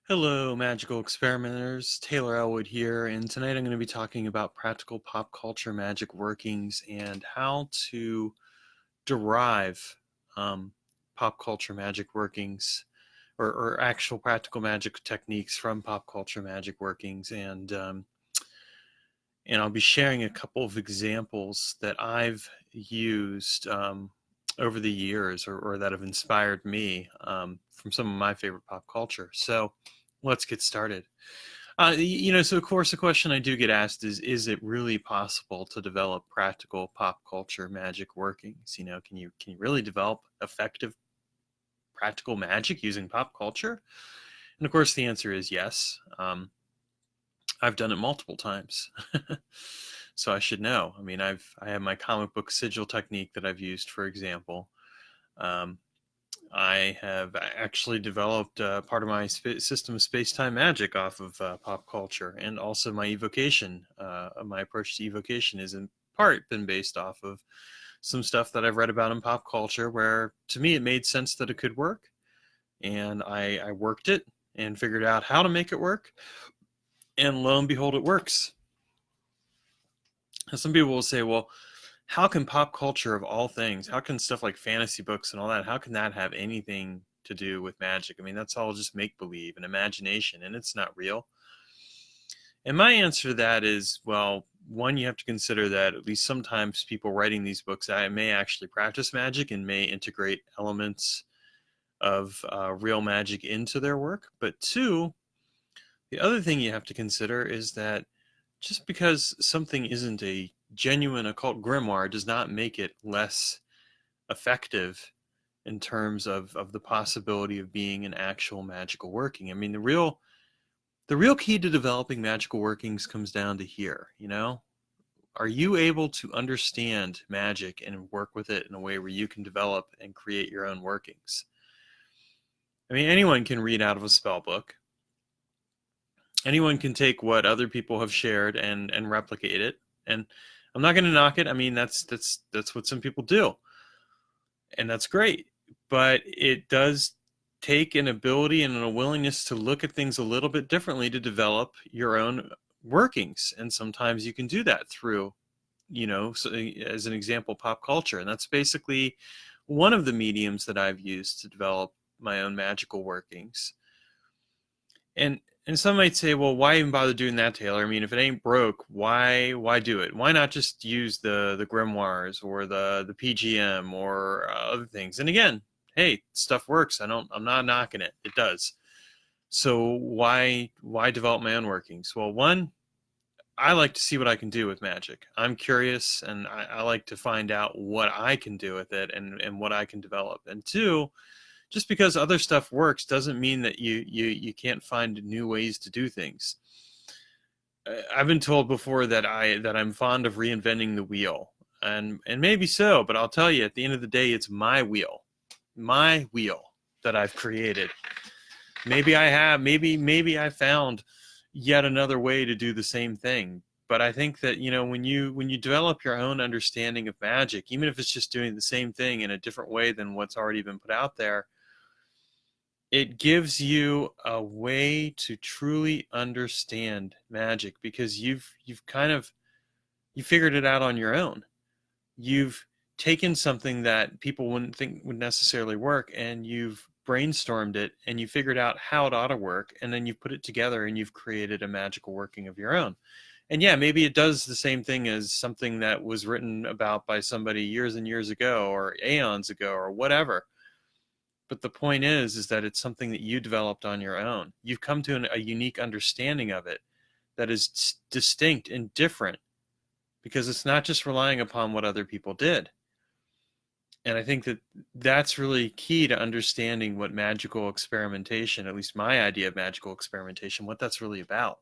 Hello, magical experimenters. Taylor Ellwood here, and tonight I'm going to be talking about practical pop culture magic workings and how to derive um, pop culture magic workings or actual practical magic techniques from pop culture magic workings. And I'll be sharing a couple of examples that I've used over the years or that have inspired me from some of my favorite pop culture. So let's get started. So of course the question I do get asked is it really possible to develop practical pop culture magic workings? Can you really develop effective practical magic using pop culture? And of course the answer is yes. I've done it multiple times. So I should know. I mean, I have my comic book sigil technique that I've used, for example. Um, I have actually developed part of my system of space-time magic off of pop culture, and also my evocation. My approach to evocation is in part been based off of some stuff that I've read about in pop culture, where to me it made sense that it could work, and I worked it and figured out how to make it work, and lo and behold, it works. Now, some people will say, well, how can pop culture of all things, how can stuff like fantasy books and all that, how can that have anything to do with magic? I mean, that's all just make believe and imagination, and it's not real. And my answer to that is, well, one, you have to consider that at least sometimes people writing these books may actually practice magic and may integrate elements of real magic into their work. But two, the other thing you have to consider is that just because something isn't a genuine occult grimoire does not make it less effective in terms of the possibility of being an actual magical working. I mean, the real key to developing magical workings comes down to here, you know? Are you able to understand magic and work with it in a way where you can develop and create your own workings? I mean, anyone can read out of a spell book. Anyone can take what other people have shared and replicate it. And I'm not going to knock it. I mean, that's what some people do, and that's great. But it does take an ability and a willingness to look at things a little bit differently to develop your own workings. And sometimes you can do that through, so as an example, pop culture. And that's basically one of the mediums that I've used to develop my own magical workings. And some might say, well, why even bother doing that, Taylor? I mean, if it ain't broke, why do it? Why not just use the grimoires or the PGM or other things? And again, hey, stuff works. I'm not knocking it. It does. So why develop my own workings? Well, one, I like to see what I can do with magic. I'm curious, and I like to find out what I can do with it and what I can develop. And two, just because other stuff works doesn't mean that you can't find new ways to do things. I've been told before that I'm fond of reinventing the wheel, and maybe so, but I'll tell you, at the end of the day, it's my wheel that I've created. Maybe I found yet another way to do the same thing. But I think that, when you develop your own understanding of magic, even if it's just doing the same thing in a different way than what's already been put out there, it gives you a way to truly understand magic because you figured it out on your own. You've taken something that people wouldn't think would necessarily work, and you've brainstormed it and you figured out how it ought to work, and then you've put it together and you've created a magical working of your own. And yeah, maybe it does the same thing as something that was written about by somebody years and years ago or aeons ago or whatever. But the point is that it's something that you developed on your own. You've come to a unique understanding of it that is distinct and different because it's not just relying upon what other people did. And I think that that's really key to understanding what magical experimentation, at least my idea of magical experimentation, what that's really about.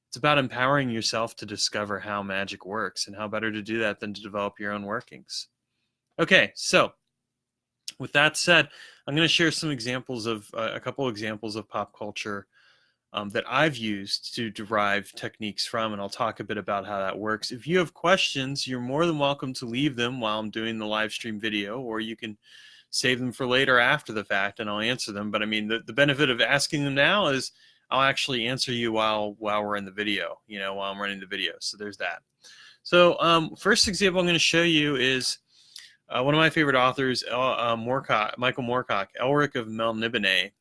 It's about empowering yourself to discover how magic works, and how better to do that than to develop your own workings. Okay, so with that said, I'm going to share some examples of a couple examples of pop culture that I've used to derive techniques from, and I'll talk a bit about how that works. If you have questions, you're more than welcome to leave them while I'm doing the live stream video, or you can save them for later after the fact, and I'll answer them. But I mean, the benefit of asking them now is I'll actually answer you while we're in the video, while I'm running the video. So there's that. So first example I'm going to show you is one of my favorite authors, Michael Moorcock, Elric of Melniboné.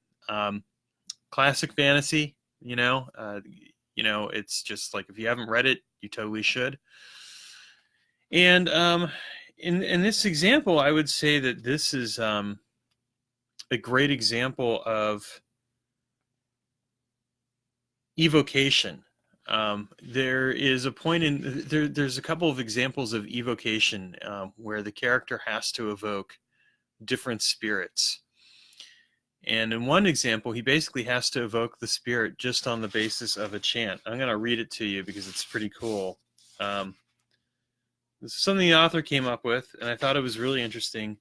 Classic fantasy, it's just like, if you haven't read it, you totally should. And in this example, I would say that this is a great example of evocation. There is a point there's a couple of examples of evocation where the character has to evoke different spirits. And in one example, he basically has to evoke the spirit just on the basis of a chant. I'm going to read it to you because it's pretty cool. This is something the author came up with, and I thought it was really interesting.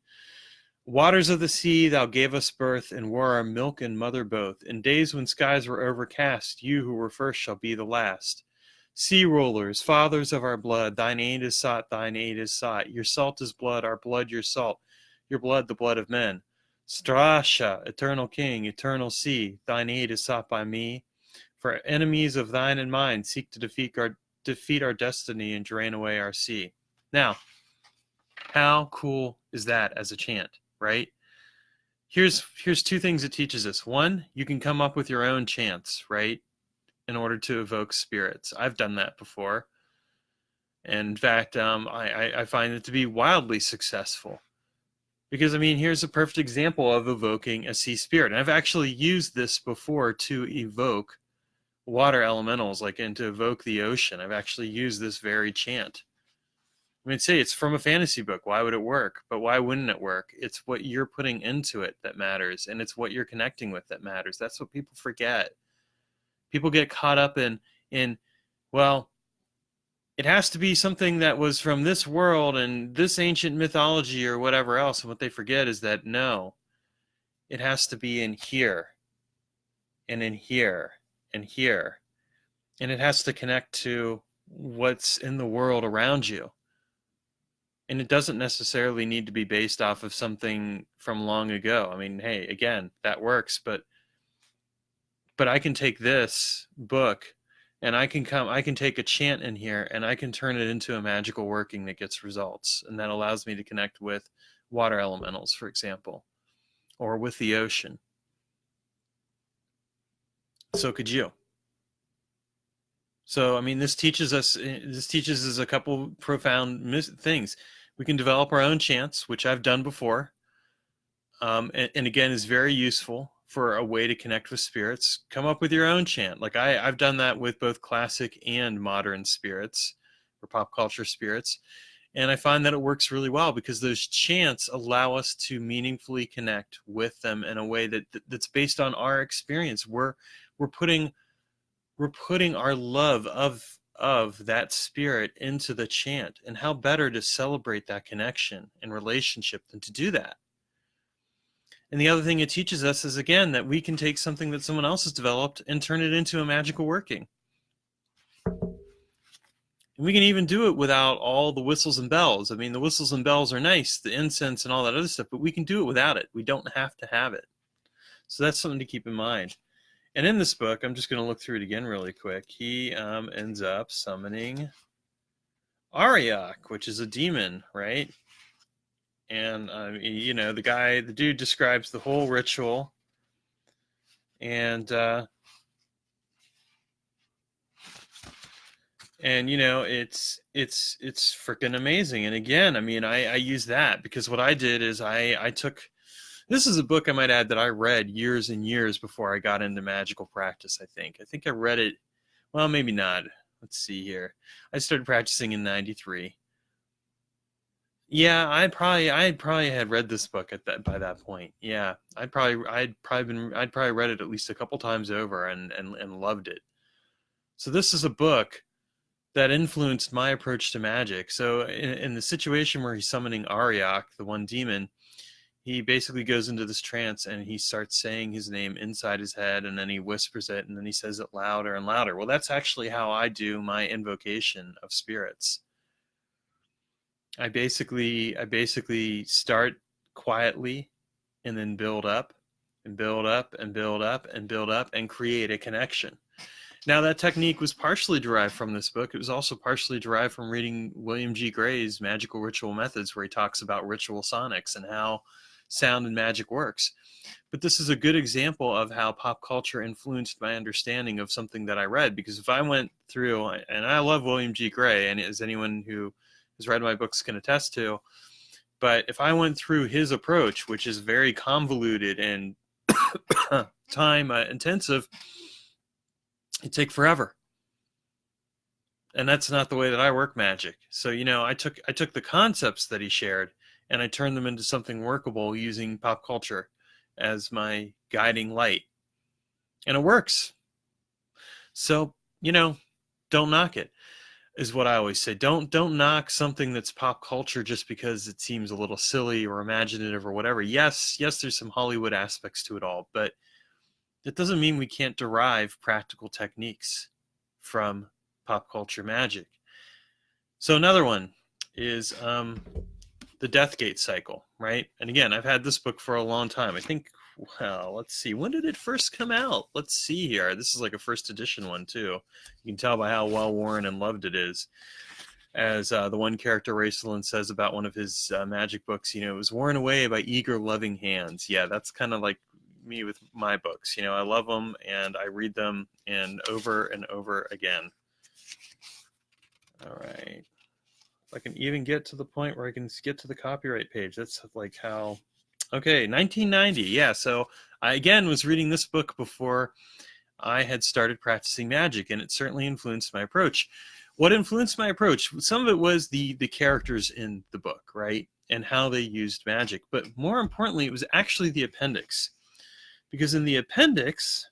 Waters of the sea, thou gave us birth, and were our milk and mother both. In days when skies were overcast, you who were first shall be the last. Sea rollers, fathers of our blood, thine aid is sought, thine aid is sought. Your salt is blood, our blood your salt, your blood the blood of men. Strasha, eternal king, eternal sea, thine aid is sought by me. For enemies of thine and mine seek to defeat our destiny and drain away our sea. Now, how cool is that as a chant, right? Here's two things it teaches us. One, you can come up with your own chants, right, in order to evoke spirits. I've done that before. And in fact, I find it to be wildly successful. Because, I mean, here's a perfect example of evoking a sea spirit. And I've actually used this before to evoke water elementals, and to evoke the ocean. I've actually used this very chant. I mean, say it's from a fantasy book. Why would it work? But why wouldn't it work? It's what you're putting into it that matters, and it's what you're connecting with that matters. That's what people forget. People get caught up in well, it has to be something that was from this world and this ancient mythology or whatever else. And what they forget is that, no, it has to be in here and in here and here. And it has to connect to what's in the world around you. And it doesn't necessarily need to be based off of something from long ago. I mean, hey, again, that works, but I can take this book and I can take a chant in here and I can turn it into a magical working that gets results. And that allows me to connect with water elementals, for example, or with the ocean. So could you. So, I mean, this teaches us a couple profound things. We can develop our own chants, which I've done before. And again, is very useful for a way to connect with spirits. Come up with your own chant. Like I've done that with both classic and modern spirits, or pop culture spirits. And I find that it works really well because those chants allow us to meaningfully connect with them in a way that's based on our experience. We're putting our love of that spirit into the chant. And how better to celebrate that connection and relationship than to do that? And the other thing it teaches us is, again, that we can take something that someone else has developed and turn it into a magical working. And we can even do it without all the whistles and bells. I mean, the whistles and bells are nice, the incense and all that other stuff, but we can do it without it. We don't have to have it. So that's something to keep in mind. And in this book, I'm just going to look through it again really quick. He ends up summoning Ariok, which is a demon, right? And, the dude describes the whole ritual. And it's freaking amazing. And again, I mean, I use that because what I did is I took, this is a book I might add that I read years and years before I got into magical practice, I think. I think I read it, well, maybe not. Let's see here. I started practicing in 93. Yeah, I probably had read this book by that point. Yeah, I'd probably read it at least a couple times over and loved it. So this is a book that influenced my approach to magic. So in the situation where he's summoning Ariok, the one demon, he basically goes into this trance and he starts saying his name inside his head, and then he whispers it, and then he says it louder and louder. Well, that's actually how I do my invocation of spirits. I basically start quietly and then build up and build up and build up and build up and create a connection. Now, that technique was partially derived from this book. It was also partially derived from reading William G. Gray's Magical Ritual Methods, where he talks about ritual sonics and how sound and magic works. But this is a good example of how pop culture influenced my understanding of something that I read. Because if I went through, and I love William G. Gray, and as anyone who has read my books can attest to, but if I went through his approach, which is very convoluted and time intensive, it'd take forever. And that's not the way that I work magic. So, I took the concepts that he shared and I turned them into something workable using pop culture as my guiding light. And it works. So, don't knock it, is what I always say. Don't knock something that's pop culture just because it seems a little silly or imaginative or whatever. Yes, there's some Hollywood aspects to it all, but that doesn't mean we can't derive practical techniques from pop culture magic. So another one is the Deathgate cycle, right? And again, I've had this book for a long time. I think, let's see. When did it first come out? Let's see here. This is like a first edition one, too. You can tell by how well worn and loved it is. As the one character, Raceland, says about one of his magic books, it was worn away by eager, loving hands. Yeah, that's kind of like me with my books. I love them and I read them and over again. All right. If I can even get to the point where I can get to the copyright page. That's like how... Okay, 1990. Yeah, so I, again, was reading this book before I had started practicing magic, and it certainly influenced my approach. What influenced my approach? Some of it was the characters in the book, right? And how they used magic. But more importantly, it was actually the appendix. Because in the appendix,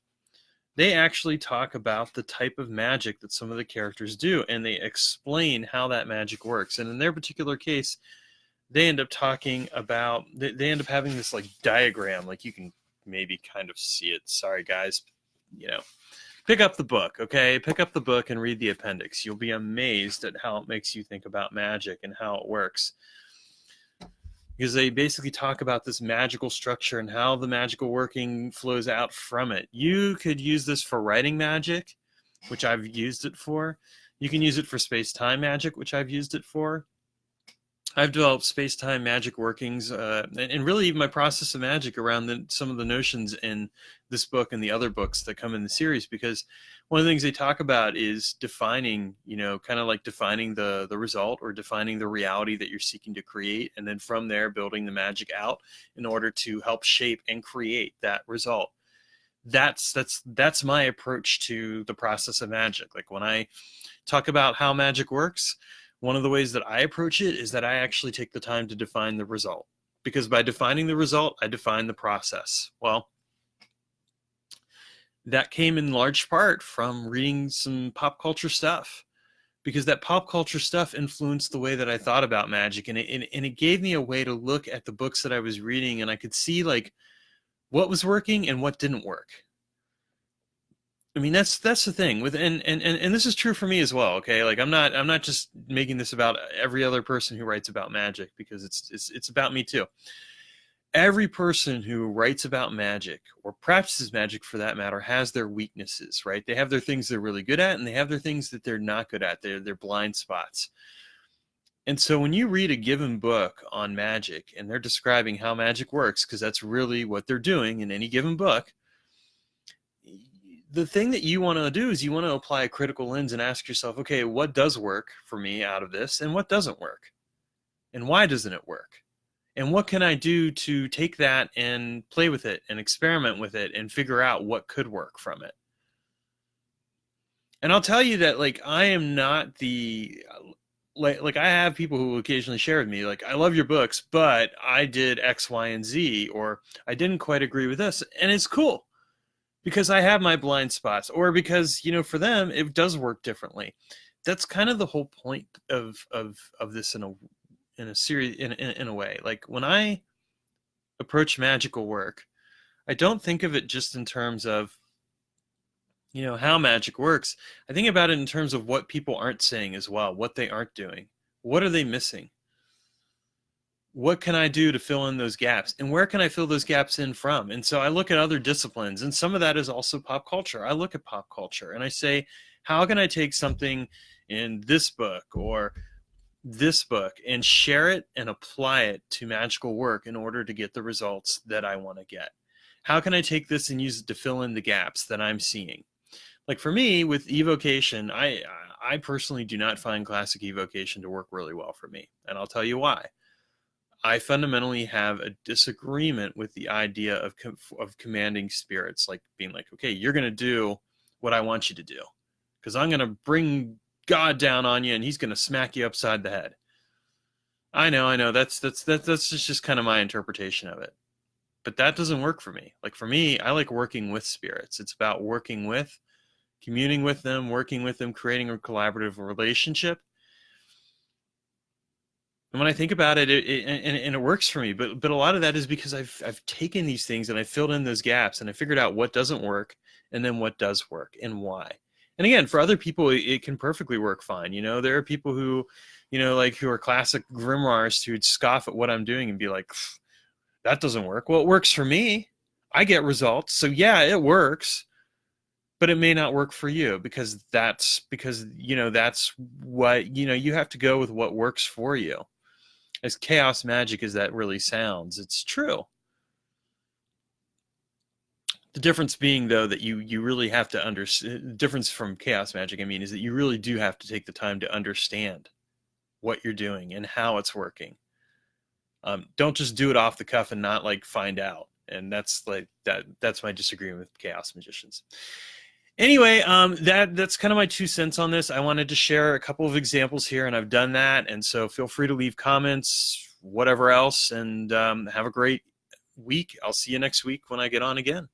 they actually talk about the type of magic that some of the characters do, and they explain how that magic works. And in their particular case, they end up talking about, they end up having this like diagram, like you can maybe kind of see it. Sorry, guys. Pick up the book, okay? Pick up the book and read the appendix. You'll be amazed at how it makes you think about magic and how it works. Because they basically talk about this magical structure and how the magical working flows out from it. You could use this for writing magic, which I've used it for. You can use it for space-time magic, which I've used it for. I've developed space-time magic workings and really even my process of magic around some of the notions in this book and the other books that come in the series, because one of the things they talk about is defining, kind of like defining the result or defining the reality that you're seeking to create, and then from there building the magic out in order to help shape and create that result. That's my approach to the process of magic. Like when I talk about how magic works, one of the ways that I approach it is that I actually take the time to define the result. Because by defining the result, I define the process. Well, that came in large part from reading some pop culture stuff. Because that pop culture stuff influenced the way that I thought about magic. And it gave me a way to look at the books that I was reading, and I could see like what was working and what didn't work. I mean, that's the thing with, and this is true for me as well. Okay. Like I'm not just making this about every other person who writes about magic, because it's about me too. Every person who writes about magic or practices magic for that matter has their weaknesses, right? They have their things they're really good at, and they have their things that they're not good at. They're blind spots. And so when you read a given book on magic and they're describing how magic works, because that's really what they're doing in any given book, the thing that you want to do is you want to apply a critical lens and ask yourself, okay, what does work for me out of this and what doesn't work? And why doesn't it work? And what can I do to take that and play with it and experiment with it and figure out what could work from it? And I'll tell you that, like, I am not the, like I have people who occasionally share with me, like, I love your books, but I did X, Y, and Z, or I didn't quite agree with this. And it's cool, because I have my blind spots, or because, for them, it does work differently. That's kind of the whole point of this in a series, in a way. Like when I approach magical work, I don't think of it just in terms of, how magic works. I think about it in terms of what people aren't saying as well, what they aren't doing. What are they missing? what can I do to fill in those gaps, and where can I fill those gaps in from? And so I look at other disciplines, and some of that is also pop culture. I look at pop culture and I say, how can I take something in this book or this book and share it and apply it to magical work in order to get the results that I want to get? How can I take this and use it to fill in the gaps that I'm seeing? Like for me with evocation, I personally do not find classic evocation to work really well for me, and I'll tell you why. I fundamentally have a disagreement with the idea of commanding spirits, like being like, okay, you're going to do what I want you to do, because I'm going to bring God down on you, and He's going to smack you upside the head. I know. That's just kind of my interpretation of it, but that doesn't work for me. Like for me, I like working with spirits. It's about working with, communing with them, working with them, creating a collaborative relationship. And when I think about it, it works for me. But a lot of that is because I've taken these things and I filled in those gaps and I figured out what doesn't work and then what does work and why. And again, for other people, it can perfectly work fine. There are people who, like who are classic grimoires who'd scoff at what I'm doing and be like, that doesn't work. Well, it works for me. I get results. So yeah, it works. But it may not work for you because that's what, you have to go with what works for you. As chaos magic as that really sounds, it's true. The difference being, though, that you really have to understand, the difference from chaos magic, I mean, is that you really do have to take the time to understand what you're doing and how it's working. Don't just do it off the cuff and not like find out. And that's my disagreement with chaos magicians. Anyway, that's kind of my 2 cents on this. I wanted to share a couple of examples here, and I've done that. And so feel free to leave comments, whatever else, and have a great week. I'll see you next week when I get on again.